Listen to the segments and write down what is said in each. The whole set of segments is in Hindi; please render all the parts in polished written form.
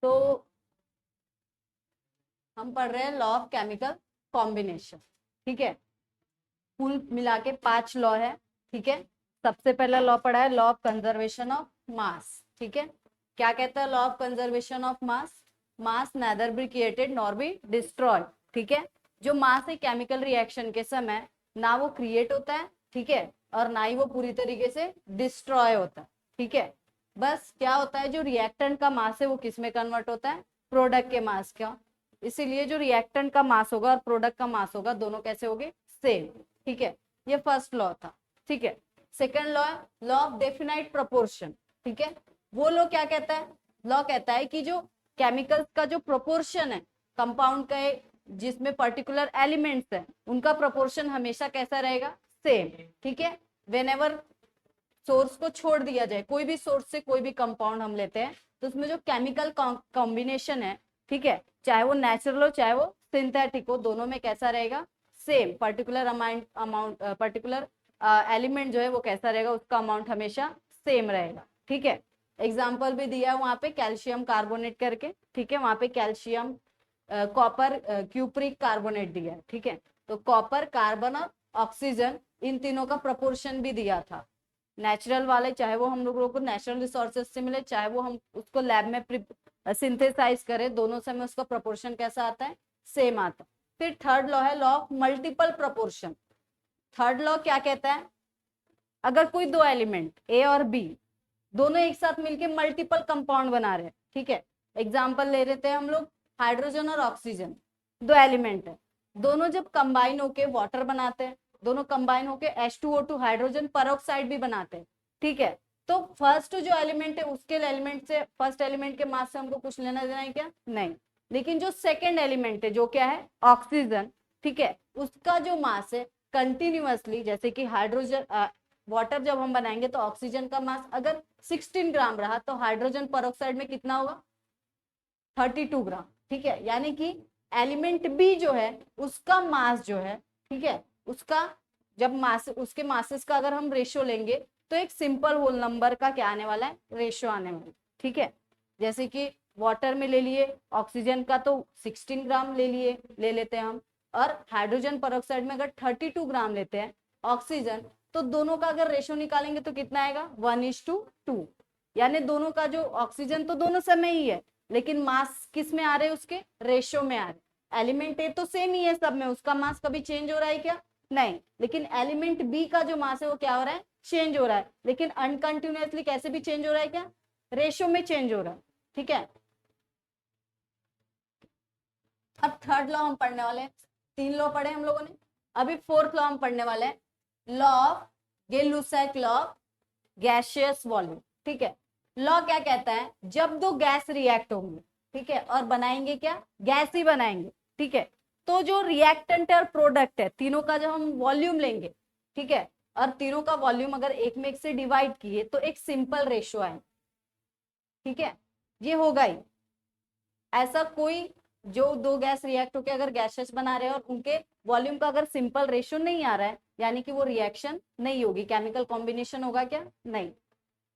तो हम पढ़ रहे हैं लॉ ऑफ केमिकल कॉम्बिनेशन। ठीक है, कुल मिला के 5 लॉ है। ठीक है, सबसे पहला लॉ पढ़ा है law of conservation of mass. ठीक है, क्या कहता है law of conservation of mass? Mass nether be created nor be destroyed. ठीक है, जो मास है केमिकल रिएक्शन के समय ना वो क्रिएट होता है, ठीक है, और ना ही वो पूरी तरीके से डिस्ट्रॉय होता है। ठीक है, बस क्या होता है, जो रिएक्टेंट का मास है वो किस में कन्वर्ट होता है? प्रोडक्ट के मास का। इसीलिए जो रिएक्टेंट का मास होगा और प्रोडक्ट का मास होगा, दोनों कैसे होंगे? सेम। ठीक है, ये फर्स्ट लॉ था। ठीक है, सेकंड लॉ है लॉ ऑफ डेफिनाइट प्रोपोर्शन। ठीक है, वो लॉ क्या कहता है? लॉ कहता है कि जो केमिकल्स का जो प्रोपोर्शन है कंपाउंड का, जिसमें पर्टिकुलर एलिमेंट्स है, उनका प्रोपोर्शन हमेशा कैसा रहेगा? सेम। ठीक है, व्हेनेवर सोर्स को छोड़ दिया जाए, कोई भी सोर्स से कोई भी कंपाउंड हम लेते हैं, तो उसमें जो केमिकल कॉम्बिनेशन है, ठीक है, चाहे वो नेचुरल हो चाहे वो सिंथेटिक हो, दोनों में कैसा रहेगा? Same. Particular amount particular element जो है वो कैसा रहेगा? उसका अमाउंट हमेशा सेम रहेगा। ठीक है, एग्जाम्पल भी दिया है वहां पे कैल्शियम कार्बोनेट करके। ठीक है, वहां पे कैल्शियम कॉपर क्यूप्रिक कार्बोनेट दिया है। ठीक है, तो कॉपर, कार्बन और ऑक्सीजन, इन तीनों का प्रोपोर्शन भी दिया था। नेचुरल वाले, चाहे वो हम लोगों को नेचुरल रिसोर्सेज से मिले, चाहे वो हम उसको लैब में सिंथेसाइज करें, दोनों से में उसका प्रोपोर्शन कैसा आता है? सेम आता है। फिर थर्ड लॉ है law of multiple proportion. Third law क्या कहता है? अगर कोई दो एलिमेंट ए और बी दोनों एक साथ मिलके मल्टीपल कंपाउंड बना रहे हैं, ठीक है, एग्जांपल ले रहे थे हम लोग, हाइड्रोजन और ऑक्सीजन, दो एलिमेंट है, दोनों जब कंबाइन होके वाटर बनाते हैं, दोनों कंबाइन होके H2O2 हाइड्रोजन पेरोक्साइड भी बनाते हैं। ठीक है, तो फर्स्ट जो एलिमेंट है उसके एलिमेंट से, फर्स्ट एलिमेंट के मास से हमको कुछ लेना देना है क्या? नहीं। लेकिन जो सेकेंड एलिमेंट है जो क्या है? ऑक्सीजन, ठीक है, उसका जो मास है कंटिन्यूअसली, जैसे कि हाइड्रोजन वाटर जब हम बनाएंगे तो ऑक्सीजन का मास अगर 16 ग्राम रहा तो हाइड्रोजन पेरोक्साइड में कितना होगा? 32 ग्राम। ठीक है, यानी कि एलिमेंट बी जो है उसका मास जो है, ठीक है, उसका जब मास, उसके मासेस का अगर हम रेशियो लेंगे तो एक सिंपल होल नंबर का क्या आने वाला है? रेशियो आने वाला है। ठीक है, जैसे कि वाटर में ले लिए ऑक्सीजन का तो 16 ग्राम ले लेते हैं हम, और हाइड्रोजन पेरोक्साइड में अगर 32 ग्राम लेते हैं ऑक्सीजन, तो दोनों का अगर रेशियो निकालेंगे तो कितना आएगा? 1:2। यानी दोनों का जो ऑक्सीजन तो दोनों समय ही है, लेकिन मास किस में आ रहे हैं? उसके रेशियो में आ रहे। एलिमेंट ए तो सेम ही है सब में, उसका मास कभी चेंज हो रहा है क्या? नहीं। लेकिन एलिमेंट बी का जो मास है वो क्या हो रहा है? चेंज हो रहा है। लेकिन अनकंटिन्यूअसली कैसे भी चेंज हो रहा है क्या? रेशियो में चेंज हो रहा है। ठीक है, अब थर्ड लॉ हम पढ़ने वाले हैं। 3 लॉ पढ़े हम लोगों ने, अभी फोर्थ लॉ हम पढ़ने वाले हैं, law of Gay Lussac law of gaseous volume. ठीक है, लॉ क्या कहता है? जब दो गैस रिएक्ट होंगे, ठीक है, और बनाएंगे क्या? गैस ही बनाएंगे। ठीक है, तो जो रिएक्टेंट और प्रोडक्ट है, तीनों का जब हम वॉल्यूम लेंगे, ठीक है, और तीनों का वॉल्यूम अगर एक में एक से डिवाइड किए तो एक सिंपल रेशियो आए। ठीक है, ये होगा ही ऐसा, कोई जो दो गैस रिएक्ट होकर अगर गैसेस बना रहे हैं और उनके वॉल्यूम का अगर सिंपल रेशियो नहीं आ रहा है, यानी कि वो रिएक्शन नहीं होगी, केमिकल कॉम्बिनेशन होगा क्या? नहीं।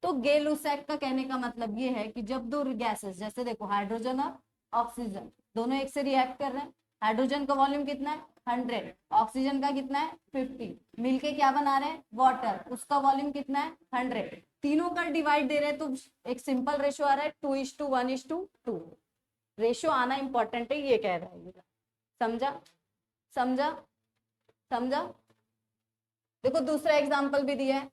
तो गे-लुसैक का कहने का मतलब ये है कि जब दो गैसेस, जैसे देखो हाइड्रोजन और ऑक्सीजन दोनों एक से रिएक्ट कर रहे हैं, हाइड्रोजन का वॉल्यूम कितना है? 100, ऑक्सीजन का कितना है? 50, मिलके क्या बना रहे हैं? वाटर, उसका वॉल्यूम कितना है? 100, तीनों का डिवाइड दे रहे हैं तो एक सिंपल रेशियो आ रहा है 2:1:2। रेशियो आना इंपॉर्टेंट है, ये कह रहा है। समझा? समझा? समझा? देखो दूसरा एग्जांपल भी दिया है,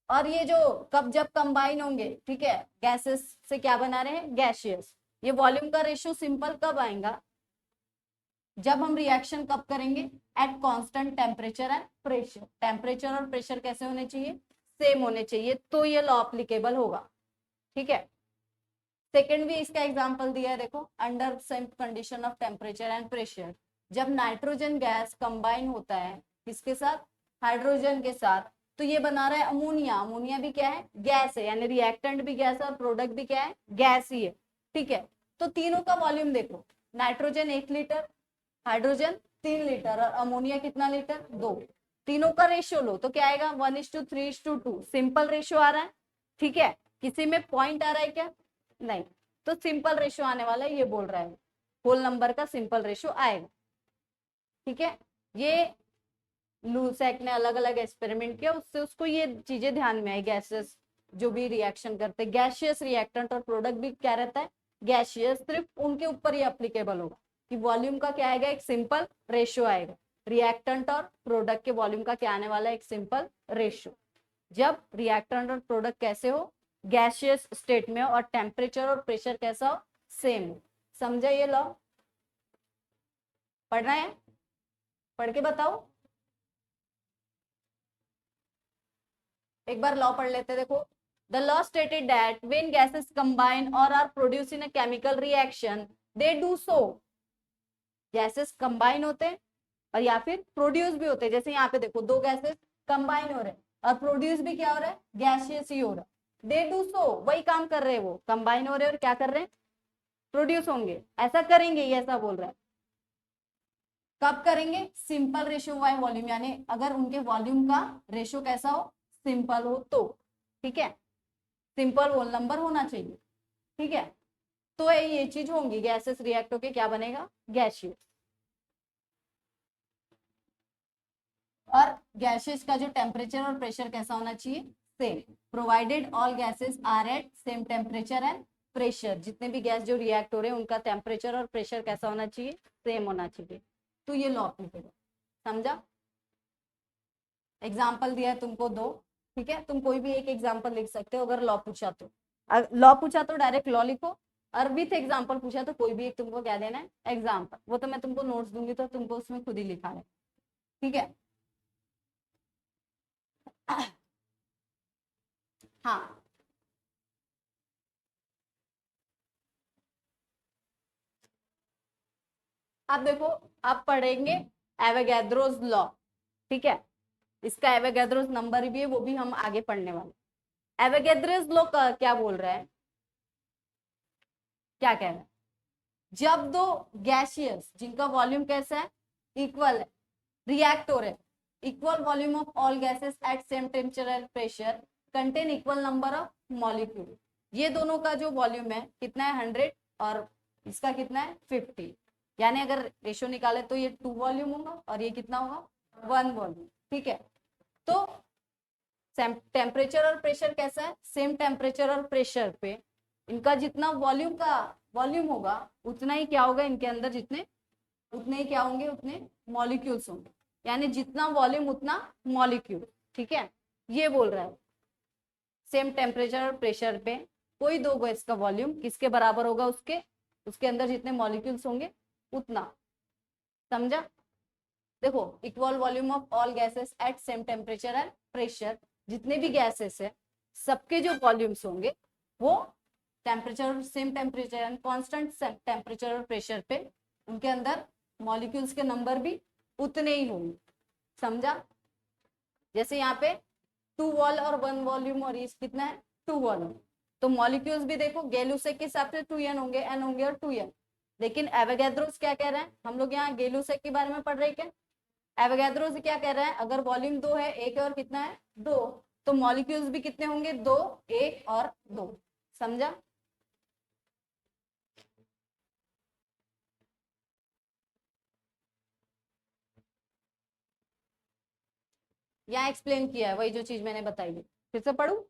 और ये जो कब जब कंबाइन होंगे, ठीक है, गैसेस से क्या बना रहे हैं? गैसियस। ये वॉल्यूम का रेशियो सिंपल कब आएगा? जब हम रिएक्शन कब करेंगे? At constant temperature and pressure. Temperature और प्रेशर कैसे होने चाहिए? सेम होने चाहिए, तो ये लॉ अप्लीकेबल होगा। ठीक है, सेकेंड भी इसका एग्जांपल दिया है, देखो, under same condition of temperature and pressure, जब नाइट्रोजन गैस कंबाइन होता है किसके साथ? हाइड्रोजन के साथ, तो ये बना रहा है अमोनिया। अमोनिया भी क्या है? गैस है, यानी रिएक्टेंट भी गैस है और प्रोडक्ट भी क्या है? गैस ही है। ठीक है, तो तीनों का वॉल्यूम देखो, नाइट्रोजन 1 लीटर, हाइड्रोजन 3 लीटर और अमोनिया कितना लीटर? 2। तीनों का रेशियो लो तो क्या आएगा 1:3:2, सिंपल रेशियो आ रहा है, ठीक है। किसी में पॉइंट आ रहा है क्या, नहीं, तो सिंपल रेशियो आने वाला है, ये बोल रहा है होल नंबर का सिंपल रेशियो आएगा, ठीक है। ये लूसेक ने अलग अलग एक्सपेरिमेंट किया, उससे उसको ये चीजें ध्यान में आई, गैसेस जो भी रिएक्शन करते, गैसियस रिएक्टेंट और प्रोडक्ट भी क्या रहता है गैसियस, सिर्फ उनके ऊपर ही अप्लीकेबल होगा कि वॉल्यूम का क्या आएगा, एक सिंपल रेशियो आएगा। रिएक्टेंट और प्रोडक्ट के वॉल्यूम का क्या आने वाला है, एक सिंपल रेशियो। जब रिएक्टेंट और प्रोडक्ट कैसे हो, गैसियस स्टेट में हो, और टेम्परेचर और प्रेशर कैसा हो, सेम हो। समझा ये लॉ, पढ़ना है, पढ़ के बताओ, एक बार लॉ पढ़ लेते, देखो। The law stated that when gases combine or are produced in a chemical reaction, they do so. Gases combine होते हैं और या फिर प्रोड्यूस भी होते हैं, जैसे यहाँ पे देखो दो गैसेस कंबाइन हो रहे हैं और प्रोड्यूस भी क्या हो रहा है, गैसियस ही हो रहा है। दे डू सो, वही काम कर रहे हैं, वो कंबाइन हो रहे हैं और क्या कर रहे हैं, प्रोड्यूस होंगे, ऐसा करेंगे, ये ऐसा बोल रहा है। कब करेंगे, सिंपल रेशियो बाय वॉल्यूम, यानी अगर उनके वॉल्यूम का रेशियो कैसा हो, सिंपल हो तो, ठीक है, सिंपल होल नंबर होना चाहिए, ठीक है। तो ये चीज होंगी, गैसेस रिएक्ट होके क्या बनेगा, गैसियस। और गैसेस का जो टेम्परेचर और प्रेशर कैसा होना चाहिए, same, provided all gases are at same temperature and pressure. जितने भी गैस जो रिएक्ट हो रहे हैं उनका टेम्परेचर और प्रेशर कैसा होना चाहिए, सेम होना चाहिए, तो ये लॉ अप्लीकेबल। समझा, एग्जाम्पल दिया है तुमको दो, ठीक है, तुम कोई भी एक एग्जाम्पल लिख सकते हो अगर लॉ पूछा तो। लॉ पूछा तो डायरेक्ट लॉ लिखो, और विथ एग्जाम्पल पूछा तो कोई भी एक तुमको क्या देना है, एग्जाम्पल। वो तो मैं तुमको नोट्स दूंगी तो तुमको उसमें खुद ही लिखा है, ठीक है। हाँ, अब देखो, आप पढ़ेंगे एवोगैड्रोस लॉ, ठीक है, इसका एवोगैड्रोस नंबर भी है, वो भी हम आगे पढ़ने वाले। एवोगैड्रोस लॉ क्या बोल रहा है, क्या कह रहा है, जब दो गैसियस जिनका वॉल्यूम कैसा है, इक्वल है, रिएक्ट हो रहे हैं, equal volume of all gases at same temperature and pressure contain equal number of molecule. ये दोनों का जो वॉल्यूम है कितना है, 100, और इसका कितना है, 50, यानी अगर रेशियो निकाले तो ये 2 वॉल्यूम होगा और ये कितना होगा, 1 वॉल्यूम, ठीक है। तो टेम्परेचर और प्रेशर कैसा है, सेम टेम्परेचर और प्रेशर पे इनका जितना वॉल्यूम होगा उतना ही क्या होगा, इनके अंदर जितने, उतने ही क्या होंगे, उतने मॉलिक्यूल्स होंगे, यानी जितना वॉल्यूम उतना मॉलिक्यूल, ठीक है, ये बोल रहा है। सेम टेम्परेचर और प्रेशर पे कोई दो गैस का वॉल्यूम किसके बराबर होगा, उसके उसके अंदर जितने मॉलिक्यूल्स होंगे उतना। समझा, देखो, equal volume of all gases at same temperature and pressure, जितने भी गैसेस है सबके जो वॉल्यूम्स होंगे वो temperature, same temperature and constant temperature और प्रेशर पे उनके अंदर मॉलिक्यूल्स के नंबर भी उतने ही होंगे। समझा, जैसे यहाँ पे 2 वॉल और 1 वॉल्यूम, और ये कितना है, 2 वॉल्यूम, तो मॉलिक्यूल्स भी देखो गैलूसेक के हिसाब से 2n होंगे, n होंगे और 2n। लेकिन एवोगैड्रोस क्या कह रहे हैं, हम लोग यहाँ गैलूसेक के बारे में पढ़ रहे हैं क्या, एवोगैड्रोस क्या कह रहा है, अगर वॉल्यूम 2 है, एक और कितना है, 2, तो मॉलिक्यूल्स भी कितने होंगे, 2, 1 और 2। समझा, यहाँ एक्सप्लेन किया है वही जो चीज मैंने बताई है, फिर से पढ़ू।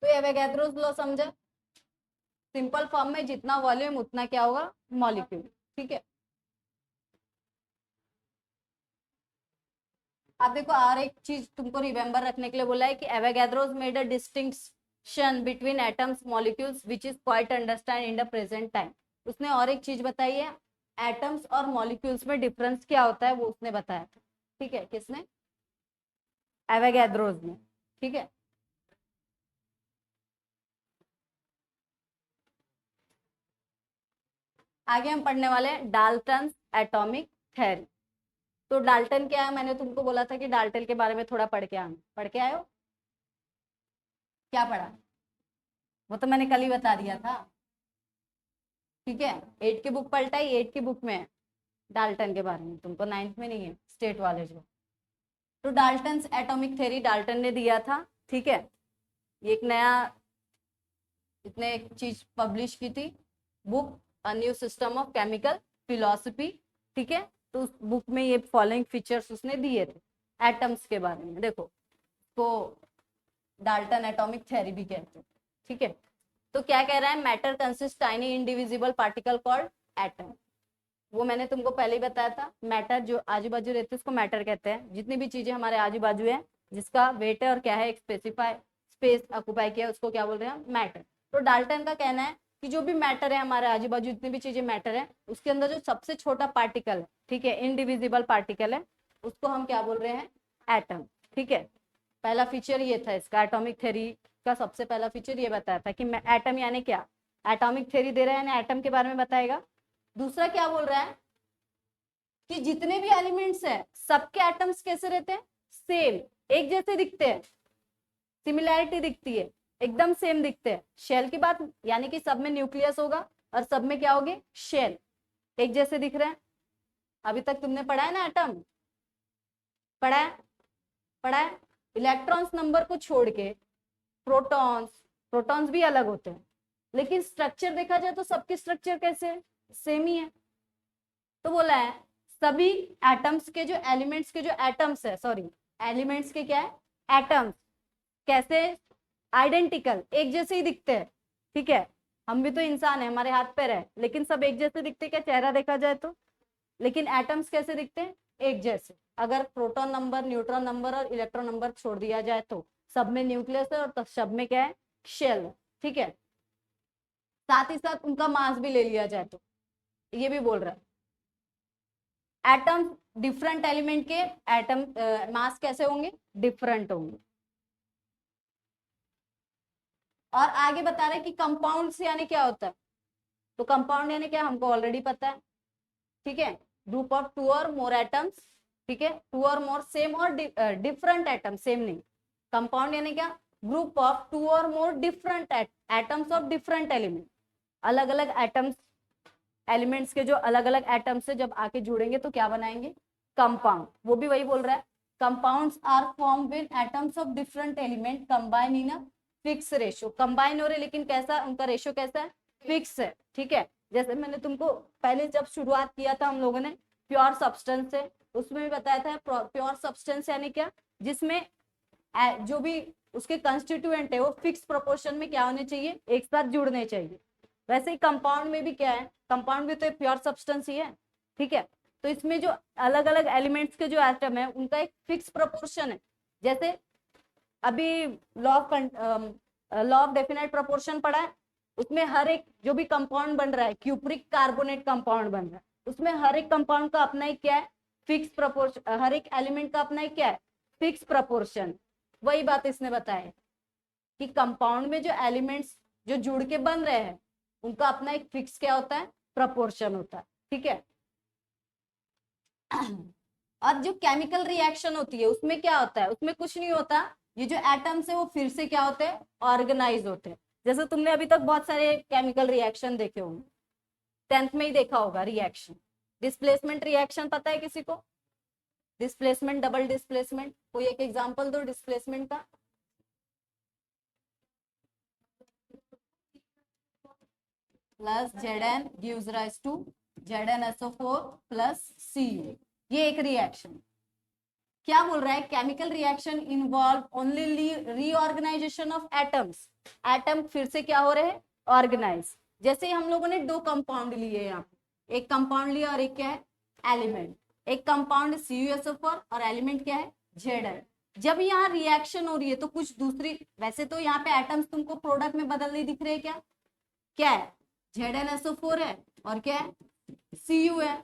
तो एवोगैड्रोस लॉ समझा, सिंपल फॉर्म में जितना वॉल्यूम उतना क्या होगा, मॉलिक्यूल, ठीक है। अब देखो, और एक चीज तुमको रिमेम्बर रखने के लिए बोला है कि Avogadro's made a distinction between atoms molecules which is quite understand in the present time. उसने और एक चीज बताई है, एटम्स और मॉलिक्यूल्स में डिफरेंस क्या होता है वो उसने बताया था, ठीक है, किसने, एवोगैड्रोस ने, ठीक है। आगे हम पढ़ने वाले हैं डाल्टन एटॉमिक थ्योरी। तो डाल्टन क्या है, मैंने तुमको बोला था कि डाल्टन के बारे में थोड़ा पढ़ के आना, पढ़ के आए हो, क्या पढ़ा, वो तो मैंने कल ही बता दिया था, ठीक है। 8 की बुक पलटाई, 8 की बुक में है डाल्टन के बारे में, तुमको 9th में नहीं है, स्टेट वाले जो। तो डाल्टन एटॉमिक थ्योरी डाल्टन ने दिया था, ठीक है। ये एक नया इसने एक चीज पब्लिश की थी, book a new system of chemical philosophy, ठीक है। तो उस बुक में ये फॉलोइंग फीचर्स उसने दिए थे एटम्स के बारे में, देखो तो डाल्टन एटॉमिक थ्योरी भी कहते हैं, ठीक है। तो क्या कह रहा है, matter consist tiny indivisible particle called atom. वो मैंने तुमको पहले ही बताया था, मैटर जो आजू बाजू रहते हैं उसको मैटर कहते हैं, जितनी भी चीजें हमारे आजू बाजू है जिसका वेट है और क्या है, एक स्पेसिफाई स्पेस ऑक्यूपाई किया उसको क्या बोल रहे हैं, मैटर। तो डाल्टन का कहना है कि जो भी मैटर है हमारे आजू बाजू जितनी भी चीजें मैटर है उसके अंदर जो सबसे छोटा पार्टिकल है, ठीक है, इनडिविजिबल पार्टिकल है, उसको हम क्या बोल रहे हैं, एटम, ठीक है। पहला फीचर ये था इसका, एटॉमिक थ्योरी का सबसे पहला फीचर ये बताया था कि एटम यानी क्या, एटॉमिक थ्योरी दे रहा है यानी एटम के बारे में बताएगा। दूसरा क्या बोल रहा है कि जितने भी एलिमेंट्स है सबके एटम्स कैसे रहते हैं, सेम, एक जैसे दिखते हैं, सिमिलैरिटी दिखती है, एकदम सेम दिखते हैं। शेल की बात यानी कि सब में न्यूक्लियस होगा और सब में क्या होगे, शेल, एक जैसे दिख रहे हैं। अभी तक तुमने पढ़ा है ना एटम, पढ़ा है, पढ़ा है। इलेक्ट्रॉन्स नंबर को छोड़ के प्रोटॉन्स, प्रोटॉन्स भी अलग होते हैं लेकिन स्ट्रक्चर देखा जाए तो सबके स्ट्रक्चर कैसे, सेम ही है। तो बोला है सभी एटम्स के जो एलिमेंट्स के जो एटम्स है, सॉरी एलिमेंट्स के क्या है, एटम्स कैसे, आइडेंटिकल, एक जैसे ही दिखते हैं, ठीक है। हम भी तो इंसान है, हमारे हाथ पैर है लेकिन सब एक जैसे दिखते हैं क्या, चेहरा देखा जाए तो, लेकिन एटम्स कैसे दिखते हैं, एक जैसे। अगर प्रोटॉन नंबर, न्यूट्रॉन नंबर और इलेक्ट्रॉन नंबर छोड़ दिया जाए तो सब में न्यूक्लियस है और सब में क्या है, शेल है, ठीक है। साथ ही साथ उनका मास भी ले लिया जाए तो ये भी बोल रहा है एटम डिफरेंट एलिमेंट के एटम मास कैसे होंगे, डिफरेंट होंगे। और आगे बता रहे कि कंपाउंड्स यानी क्या होता है, तो कंपाउंड यानी क्या हमको ऑलरेडी पता है, ठीक है, ग्रुप ऑफ 2 और मोर एटम्स, ठीक है, 2 और मोर सेम और डिफरेंट एटम, सेम नहीं। कंपाउंड यानी क्या, ग्रुप ऑफ 2 और more different atoms of different element, अलग अलग एटम्स, एलिमेंट्स के जो अलग अलग एटम्स से जब आके जुड़ेंगे तो क्या बनाएंगे, कंपाउंड। वो भी वही बोल रहा है, compounds are form when atoms of different element combine in a fix ratio. Combine हो रहे लेकिन कैसा, उनका रेशियो कैसा है, फिक्स है, ठीक है। जैसे मैंने तुमको पहले जब शुरुआत किया था हम लोगों ने प्योर सब्सटेंस से, उसमें भी बताया था प्योर सब्सटेंस यानी क्या, जिसमें जो भी उसके कंस्टिट्यूएंट है वो फिक्स प्रोपोर्शन में क्या होने चाहिए, एक साथ जुड़ने चाहिए। वैसे ही कंपाउंड में भी क्या है, कंपाउंड भी तो प्योर सब्सटेंस ही है, ठीक है। तो इसमें जो अलग अलग एलिमेंट्स के जो एटम है उनका एक फिक्स प्रोपोर्शन है। जैसे अभी लॉ ऑफ डेफिनेट प्रोपोर्शन पढ़ा है, उसमें हर एक जो भी कंपाउंड बन रहा है, क्यूप्रिक कार्बोनेट कंपाउंड बन रहा है, उसमें हर एक कंपाउंड का अपना एक क्या है, फिक्स प्रोपोर्शन, हर एक एलिमेंट का अपना एक क्या है, फिक्स प्रोपोर्शन। वही बात इसने बताया कि कंपाउंड में जो एलिमेंट्स जो जुड़ के बन रहे हैं उनका अपना एक फिक्स क्या होता है, प्रपोर्शन होता है, ठीक है। और जो केमिकल रिएक्शन होती है उसमें क्या होता है, उसमें कुछ नहीं होता, ये जो एटम्स है वो फिर से क्या होते हैं, ऑर्गेनाइज होते हैं। जैसे तुमने अभी तक बहुत सारे केमिकल रिएक्शन देखे होंगे, 10th में ही देखा होगा रिएक्शन, डिस्प्लेसमेंट रिएक्शन पता है किसी को, डिस्प्लेसमेंट, डबल डिस्प्लेसमेंट, कोई एक एग्जांपल दो डिस्प्लेसमेंट का। Plus Zn gives rise to ZnSO4 plus Cu, ये एक रिएक्शन। क्या बोल रहा है, chemical reaction involve only reorganisation of atoms, atom फिर से क्या हो रहे हैं, ऑर्गेनाइज। जैसे हम लोगों ने 2 कंपाउंड लिए यहाँ पे, एक कंपाउंड लिया और एक क्या है, एलिमेंट। एक कंपाउंड CuSO4 और एलिमेंट क्या है, Zn। जब यहाँ रिएक्शन हो रही है तो कुछ दूसरी, वैसे तो यहाँ पे एटम्स तुमको प्रोडक्ट में बदलने दिख रहे हैं क्या, क्या है, ZnSO4 है और क्या है, Cu है,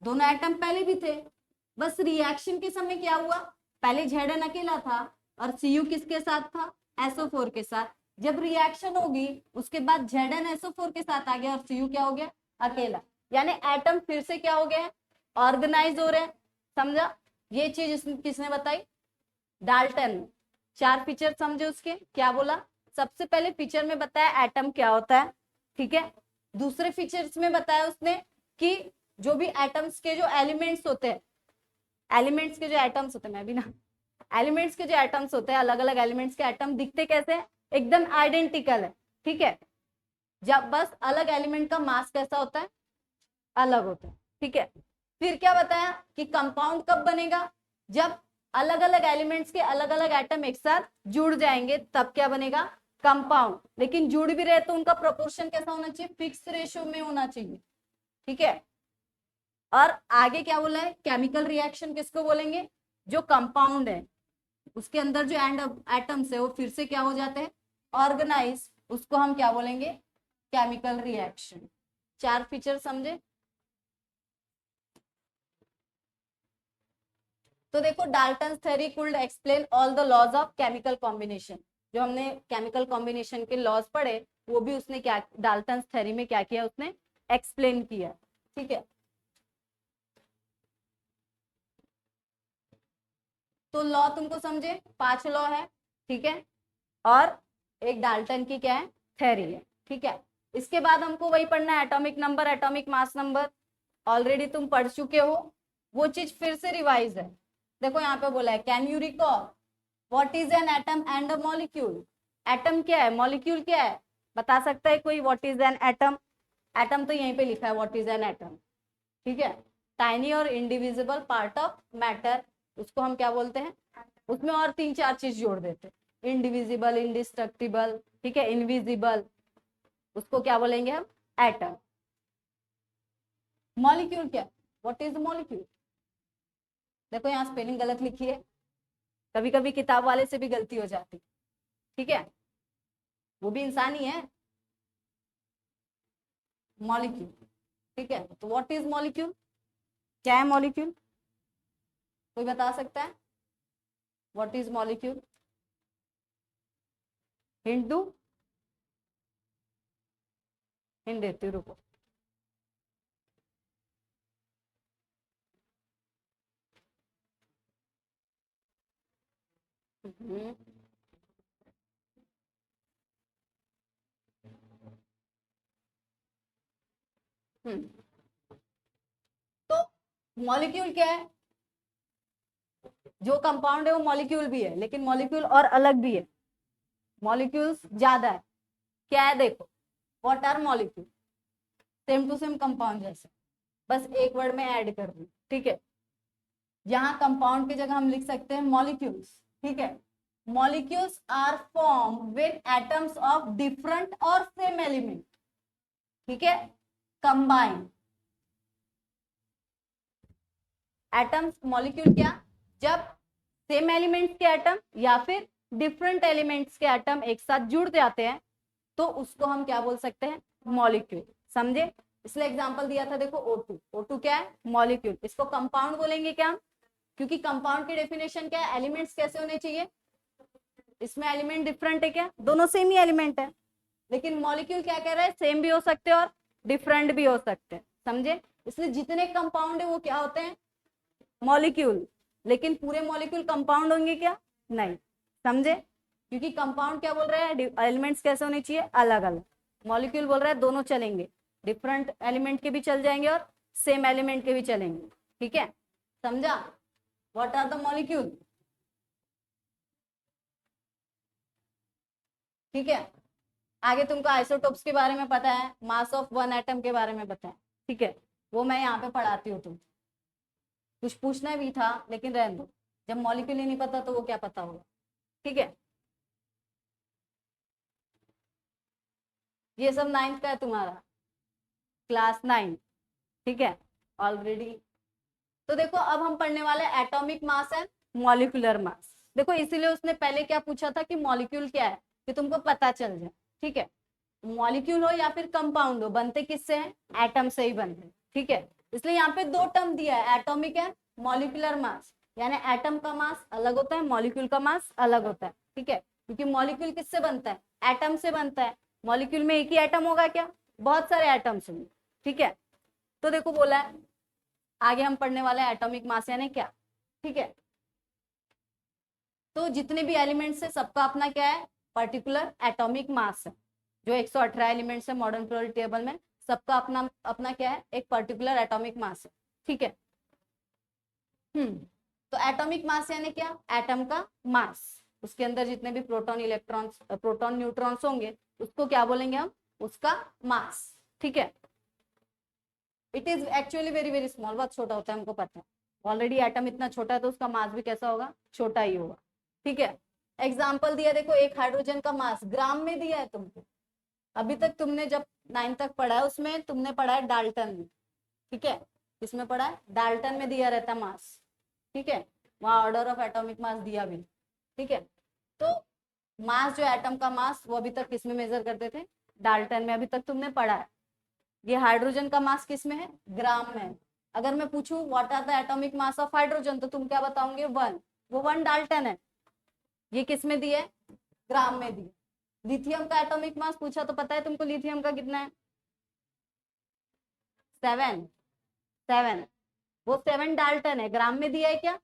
दोनों एटम पहले भी थे, बस रिएक्शन के समय क्या हुआ, पहले Zn अकेला था और Cu किसके साथ था, SO4 के साथ। जब रिएक्शन होगी उसके बाद Zn SO4 के साथ आ गया और Cu क्या हो गया, अकेला, यानी एटम फिर से क्या हो गया, ऑर्गेनाइज हो रहे हैं। समझा? ये चीज किसने बताई, डाल्टन। 4 फीचर समझे उसके, क्या बोला, सबसे पहले फीचर में बताया एटम क्या होता है, ठीक है। दूसरे फीचर्स में बताया उसने कि जो भी एटम्स के जो एलिमेंट्स होते हैं, एलिमेंट्स के जो एटम्स होते हैं, मैं भी ना, एलिमेंट्स के जो एटम्स होते हैं, अलग अलग एलिमेंट्स के एटम दिखते कैसे हैं, एकदम आइडेंटिकल है, ठीक है। जब बस अलग एलिमेंट का मास कैसा होता है, अलग होता है, ठीक है। फिर क्या बताया कि कंपाउंड कब बनेगा, जब अलग अलग एलिमेंट्स के अलग अलग एटम एक साथ जुड़ जाएंगे तब क्या बनेगा, कंपाउंड। लेकिन जुड़ भी रहे तो उनका प्रोपोर्शन कैसा होना चाहिए, फिक्स रेशियो में होना चाहिए, ठीक है। और आगे क्या बोला है, केमिकल रिएक्शन किसको बोलेंगे, जो कंपाउंड है उसके अंदर जो एंड एटम्स है वो फिर से क्या हो जाते हैं, ऑर्गेनाइज, उसको हम क्या बोलेंगे, केमिकल रिएक्शन। 4 फीचर समझे। तो देखो, Dalton's theory could explain all the laws of chemical combination. जो हमने केमिकल कॉम्बिनेशन के लॉज पढ़े वो भी उसने क्या, डाल्टन्स थ्योरी में क्या किया, उसने एक्सप्लेन किया, ठीक है। तो लॉ तुमको समझे, 5 लॉ है, ठीक है, और एक डाल्टन की क्या है, थ्योरी है, ठीक है। इसके बाद हमको वही पढ़ना है, atomic number, atomic mass number, already तुम पढ़ चुके हो, वो चीज फिर से रिवाइज है। देखो यहाँ पे बोला है, can you recall what is an atom and a molecule. Atom क्या है, मॉलिक्यूल क्या है, बता सकता है कोई, what is an atom. Atom तो यहीं पे लिखा है, व्हाट इज एन एटम, ठीक है। टाइनी और इंडिविजिबल पार्ट ऑफ मैटर, उसको हम क्या बोलते हैं, उसमें और 3-4 चीज जोड़ देते हैं, इंडिविजिबल, इंडिस्ट्रक्टिबल, ठीक है, इनविजिबल, उसको क्या बोलेंगे हम, एटम। मॉलिक्यूल क्या, व्हाट इज मॉलिक्यूल। देखो यहाँ स्पेलिंग गलत लिखी है, कभी कभी किताब वाले से भी गलती हो जाती, ठीक है, वो भी इंसान ही है। मॉलिक्यूल, ठीक है, तो व्हाट इज मॉलिक्यूल, क्या है मॉलिक्यूल, कोई बता सकता है, व्हाट इज मॉलिक्यूल, हिंट दू, हिंट देती हूँ, रुको। हम्म, तो मॉलिक्यूल क्या है, जो कंपाउंड है वो मॉलिक्यूल भी है, लेकिन मॉलिक्यूल और अलग भी है, मॉलिक्यूल्स ज्यादा है। क्या है देखो, what are molecule, same to same compound जैसे, बस एक वर्ड में ऐड कर दूं, ठीक है। यहाँ कंपाउंड की जगह हम लिख सकते हैं मॉलिक्यूल्स, ठीक है। Molecules are form when atoms of different और सेम एलिमेंट, ठीक है, कंबाइन। एटम्स, मॉलिक्यूल क्या, जब सेम एलिमेंट्स के एटम या फिर डिफरेंट एलिमेंट्स के एटम एक साथ जुड़ जाते हैं तो उसको हम क्या बोल सकते हैं, मॉलिक्यूल। समझे, इसलिए एग्जांपल दिया था, देखो O2, O2 क्या है, मॉलिक्यूल। इसको कंपाउंड बोलेंगे क्या, क्योंकि कंपाउंड की डेफिनेशन क्या है, एलिमेंट्स कैसे होने चाहिए, इसमें एलिमेंट डिफरेंट है क्या, दोनों सेम ही एलिमेंट है। लेकिन मॉलिक्यूल क्या कह रहा है, सेम भी हो सकते हैं और डिफरेंट भी हो सकते हैं, समझे। इसलिए जितने कंपाउंड है वो क्या होते हैं, मॉलिक्यूल। लेकिन पूरे मॉलिक्यूल कंपाउंड होंगे क्या, नहीं, समझे, क्योंकि कंपाउंड क्या बोल रहा है, एलिमेंट्स कैसे होने चाहिए, अलग अलग। मॉलिक्यूल बोल रहा है दोनों चलेंगे, डिफरेंट एलिमेंट के भी चल जाएंगे और सेम एलिमेंट के भी चलेंगे, ठीक है, समझा। व्हाट आर द मॉलिक्यूल, ठीक है। आगे तुमको आइसोटोप्स के बारे में पता है, मास ऑफ वन एटम के बारे में पता है, ठीक है, वो मैं यहाँ पे पढ़ाती हूँ। तुम कुछ पूछना भी था लेकिन रहने दो, जब मॉलिक्यूल ही नहीं पता तो वो क्या पता होगा, ठीक है। ये सब 9th का है तुम्हारा, क्लास 9, ठीक है, ऑलरेडी। तो देखो अब हम पढ़ने वाले atomic mass and molecular mass. देखो इसीलिए उसने पहले क्या पूछा था कि मॉलिक्यूल क्या है, कि तुमको पता चल जाए, ठीक है। मॉलिक्यूल हो या फिर कंपाउंड हो, बनते किससे हैं? एटम से ही बनते हैं, ठीक है। इसलिए यहाँ पे दो टर्म दिया है, एटॉमिक है मॉलिक्यूलर मास, यानी एटम का मास अलग होता है, मॉलिक्यूल का मास अलग होता है, ठीक है। क्योंकि मॉलिक्यूल किससे बनता है? एटम से बनता है। मॉलिक्यूल में एक ही एटम होगा क्या? बहुत सारे एटम्स होंगे, ठीक है। तो देखो बोला है, आगे हम पढ़ने वाले हैं एटॉमिक मास यानी क्या, ठीक है। तो जितने भी एलिमेंट्स है सबका अपना क्या है? पर्टिकुलर एटॉमिक मास है। जो 118 एलिमेंट्स है मॉडर्न पीरियोडिक टेबल में, सबका अपना अपना क्या है? एक पर्टिकुलर एटॉमिक मास है, ठीक है। तो एटॉमिक मास यानी क्या? एटम का मास, उसके अंदर जितने भी प्रोटॉन इलेक्ट्रॉन्स प्रोटॉन न्यूट्रॉन्स होंगे उसको क्या बोलेंगे हम? उसका मास, ठीक है। It is actually very very small, बहुत छोटा होता है, हमको पता है। ऑलरेडी एटम इतना छोटा है तो उसका मास भी कैसा होगा? छोटा ही होगा, ठीक है। एग्जाम्पल दिया देखो, एक हाइड्रोजन का मास ग्राम में दिया है तुमको। अभी तक तुमने जब 9 तक पढ़ा है उसमें तुमने पढ़ा है डाल्टन में, ठीक है। किसमें पढ़ा है? डाल्टन में दिया रहता मास, ठीक है। वहां ऑर्डर ऑफ एटॉमिक मास दिया भी, ठीक है। तो मास जो एटम का मास वो अभी तक किसमें मेजर करते थे? डाल्टन में, अभी तक तुमने पढ़ा है। ये हाइड्रोजन का मास किसमें है? ग्राम में। अगर मैं पूछूं what are the atomic mass of hydrogen, तो तुम क्या बताओगे? 1। वो 1 डाल्टन है। ये किसमें दिए? ग्राम में दिए। लिथियम का एटॉमिक मास पूछा तो पता है तुमको लिथियम का कितना है? 7। 7। वो 7 डाल्टन है, ग्राम में दिया है क्या?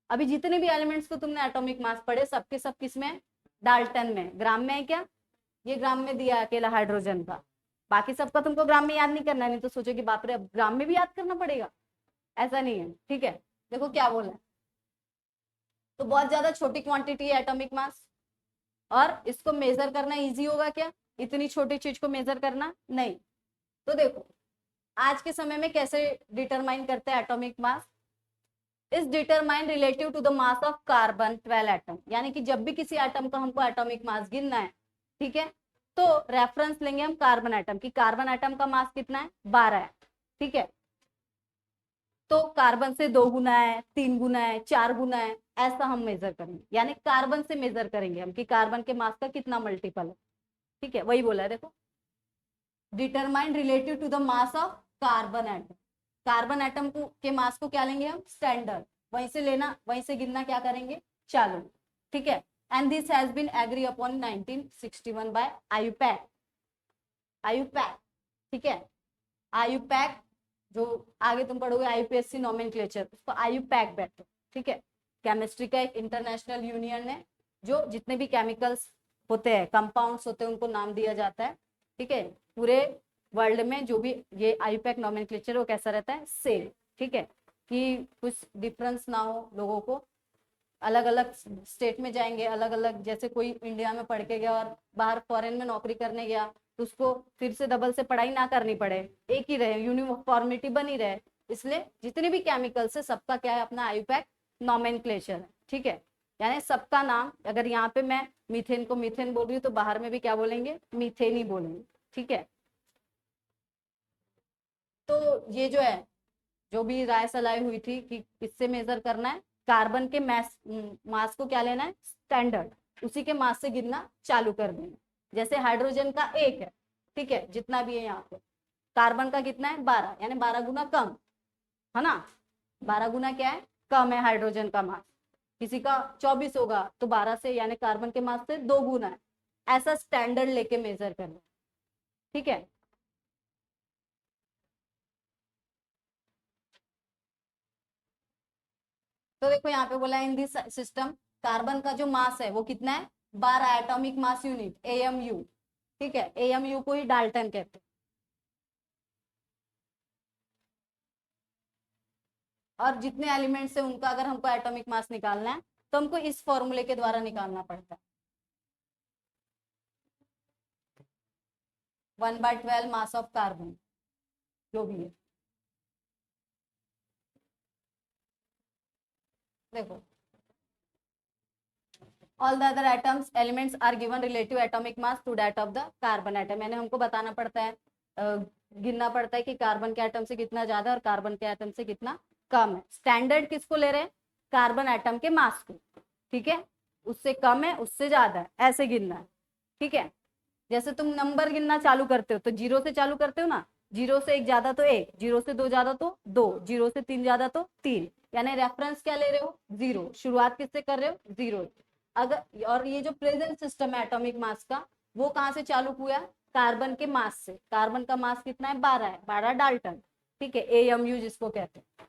अभी जितने भी एलिमेंट्स को तुमने एटॉमिक मास पढ़े सबके सब किसमें है? डाल्टन में। ग्राम में है क्या? ये ग्राम में दिया है अकेला हाइड्रोजन का। बाकी सबका तुमको ग्राम में याद नहीं करना है, नहीं तो सोचो कि बाप रे अब ग्राम में भी याद करना पड़ेगा, ऐसा नहीं है, ठीक है। देखो क्या बोला है, तो बहुत ज्यादा छोटी क्वांटिटी है एटॉमिक मास, और इसको मेजर करना इजी होगा क्या? इतनी छोटी चीज को मेजर करना नहीं। तो देखो आज के समय में कैसे डिटरमाइन करते हैं atomic mass? Is determine relative to the mass of carbon 12 atom, यानी कि जब भी किसी एटम का हमको एटॉमिक मास गिनना है, ठीक है, तो रेफरेंस लेंगे हम कार्बन एटम की। कार्बन एटम का मास कितना है? 12 है, ठीक है। तो कार्बन से 2 गुना है, 3 गुना है, 4 गुना है, ऐसा हम मेजर करेंगे, यानी कार्बन से मेजर करेंगे हम कि कार्बन के मास का कितना मल्टीपल है, ठीक है। वही बोला है देखो, determine relative to the mass of carbon atom. Carbon atom को के मास को क्या लेंगे हम? स्टैंडर्ड। वहीं से लेना, वहीं से गिनना क्या करेंगे? चालू, ठीक है। And this has been agree upon 1961 by IUPAC. IUPAC, ठीक है। आयुपैक, जो आगे तुम पढ़ोगे आईयूपीएससी नोमेनक्लेचर, उसको आयुपैक बैठो, ठीक है। केमिस्ट्री का एक इंटरनेशनल यूनियन है, जो जितने भी केमिकल्स होते हैं, कंपाउंड्स होते हैं, उनको नाम दिया जाता है, ठीक है। पूरे वर्ल्ड में जो भी ये आयुपैक नोमेनक्लेचर वो कैसा रहता है? सेम, ठीक है। कि कुछ डिफरेंस ना हो लोगों को, अलग अलग स्टेट में जाएंगे अलग अलग, जैसे कोई इंडिया में पढ़ के गया और बाहर फॉरेन में नौकरी करने गया तो उसको फिर से डबल से पढ़ाई ना करनी पड़े, एक ही रहे, यूनिफॉर्मिटी बनी रहे। इसलिए जितने भी केमिकल्स है सबका क्या है? अपना आयुपैक नॉमेनक्लेचर है, ठीक है। यानी सबका नाम, अगर यहाँ पे मैं मीथेन को मीथेन बोल रही हूँ तो बाहर में भी क्या बोलेंगे? मीथेन ही बोलेंगे, ठीक है। तो ये जो है, जो भी राय सलाई हुई थी कि किससे मेजर करना है, कार्बन के मास को क्या लेना है? स्टैंडर्ड, उसी के मास से गिनना चालू कर देना। जैसे हाइड्रोजन का 1 है, ठीक है, जितना भी है यहाँ पे। कार्बन का कितना है? 12, यानी 12 गुना कम, है ना। 12 गुना क्या है? कम है हाइड्रोजन का मास। किसी का 24 होगा तो 12 से यानी कार्बन के मास से 2 गुना है। ऐसा स्टैंडर्ड लेके मेजर करना, ठीक है। तो देखो यहाँ पे बोला इन दिस सिस्टम, कार्बन का जो मास है वो कितना है? 12 एटॉमिक मास यूनिट, एएमयू, ठीक है। एएमयू को ही डाल्टन कहते हैं। और जितने एलिमेंट्स है उनका अगर हमको एटॉमिक मास निकालना है तो हमको इस फॉर्मूले के द्वारा निकालना पड़ता है, 1/12 मास ऑफ कार्बन, जो भी है। देखो all the other atoms elements are given relative atomic mass to that of the carbon atom, यानी हमको बताना पड़ता है, गिनना पड़ता है कि कार्बन के एटम से कितना ज्यादा और कार्बन के एटम से कितना कम है। स्टैंडर्ड किसको ले रहे हैं? कार्बन एटम के मास को, ठीक है। उससे कम है, उससे ज्यादा है, ऐसे गिनना है, ठीक है। जैसे तुम नंबर गिनना चालू करते हो तो 0 से चालू करते हो ना, 0 से 1 ज्यादा तो 1, 0 से 2 ज्यादा तो 2, 0 से 3 ज्यादा तो 3, यानी रेफरेंस क्या ले रहे हो 0, शुरुआत किससे कर रहे हो 0। अगर और ये जो प्रेजेंट सिस्टम है एटॉमिक मास का, वो कहाँ से चालू हुआ है, कार्बन के मास से। कार्बन का मास कितना है 12 है, 12 डाल्टन, ठीक है, AMU जिसको कहते हैं।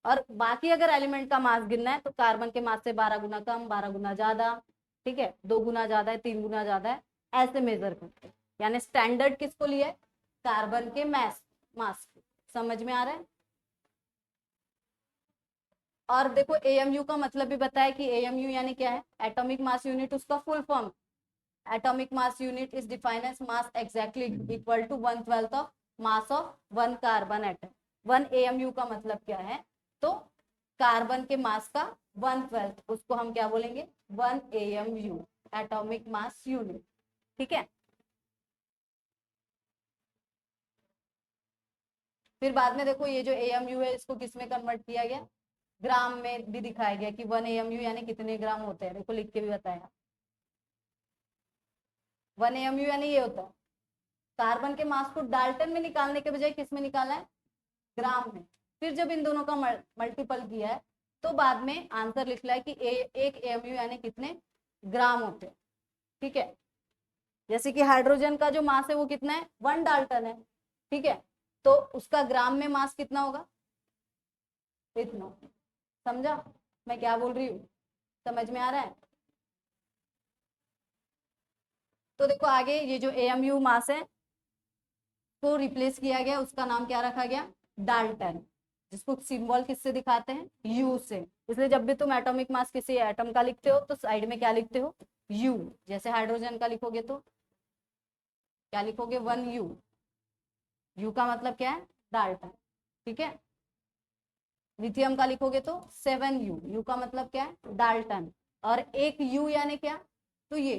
और बाकी अगर एलिमेंट का मास गिनना है तो कार्बन के मास से 12 गुना कम, 12 गुना ज्यादा, ठीक है, 2 गुना ज्यादा है, 3 गुना ज्यादा है, ऐसे मेजर करते हैं। यानी स्टैंडर्ड किसको लिया है, कार्बन के मास को। समझ में आ रहा है। और देखो AMU का मतलब भी बताया कि AMU यानी क्या है, एटॉमिक मास यूनिट, उसका full form atomic mass unit is defined as mass exactly equal to 1/12 of mass of 1 carbon atom. 1 AMU का मतलब क्या है, तो कार्बन के मास का 1/12, उसको हम क्या बोलेंगे 1 AMU, एटॉमिक मास यूनिट, ठीक है। फिर बाद में देखो ये जो AMU है इसको किस में कन्वर्ट किया गया, ग्राम में भी दिखाया गया कि 1 AMU यानी कितने ग्राम होते हैं, देखो लिख के भी बताया। 1 AMU यानी ये होता है, कार्बन के मास को डाल्टन में निकालने के बजाय किस में निकाला है, ग्राम में। फिर जब इन दोनों का मल्टीपल किया है तो बाद में आंसर लिख है कि एक AMU यानी कितने ग्राम होते हैं, ठीक है। जैसे कि हाइड्रोजन का जो मास है वो कितना है 1 डाल्टन है, ठीक है, तो उसका ग्राम में मास कितना होगा, इतना। समझा मैं क्या बोल रही हूँ, समझ में आ रहा है। तो देखो आगे ये जो AMU मास है को रिप्लेस किया गया, उसका नाम क्या रखा गया, डाल्टन, जिसको सिंबल किससे दिखाते हैं, U से। इसलिए जब भी तुम एटॉमिक मास किसी एटम का लिखते हो तो साइड में क्या लिखते हो, U। जैसे हाइड्रोजन का लिखोगे तो क्या लिखोगे 1U, U का मतलब क्या है डाल्टन, ठीक है। लिथियम का लिखोगे तो 7U, U का मतलब क्या है डाल्टन, और एक U यानी क्या, तो ये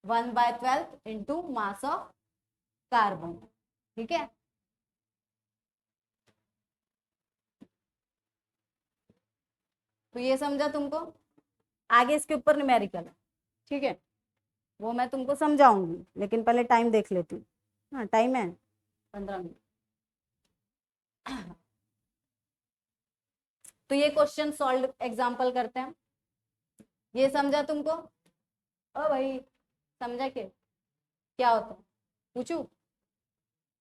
1/12 इंटू मास ऑफ कार्बन, ठीक है। तो ये समझा तुमको। आगे इसके ऊपर न्यूमेरिकल है, ठीक है, वो मैं तुमको समझाऊंगी, लेकिन पहले टाइम देख लेती हूँ। हाँ टाइम है 15 मिनट। तो ये क्वेश्चन सॉल्व एग्जाम्पल करते हैं। ये समझा तुमको, ओ भाई समझा के क्या होता है, पूछू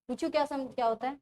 पूछू क्या क्या होता है।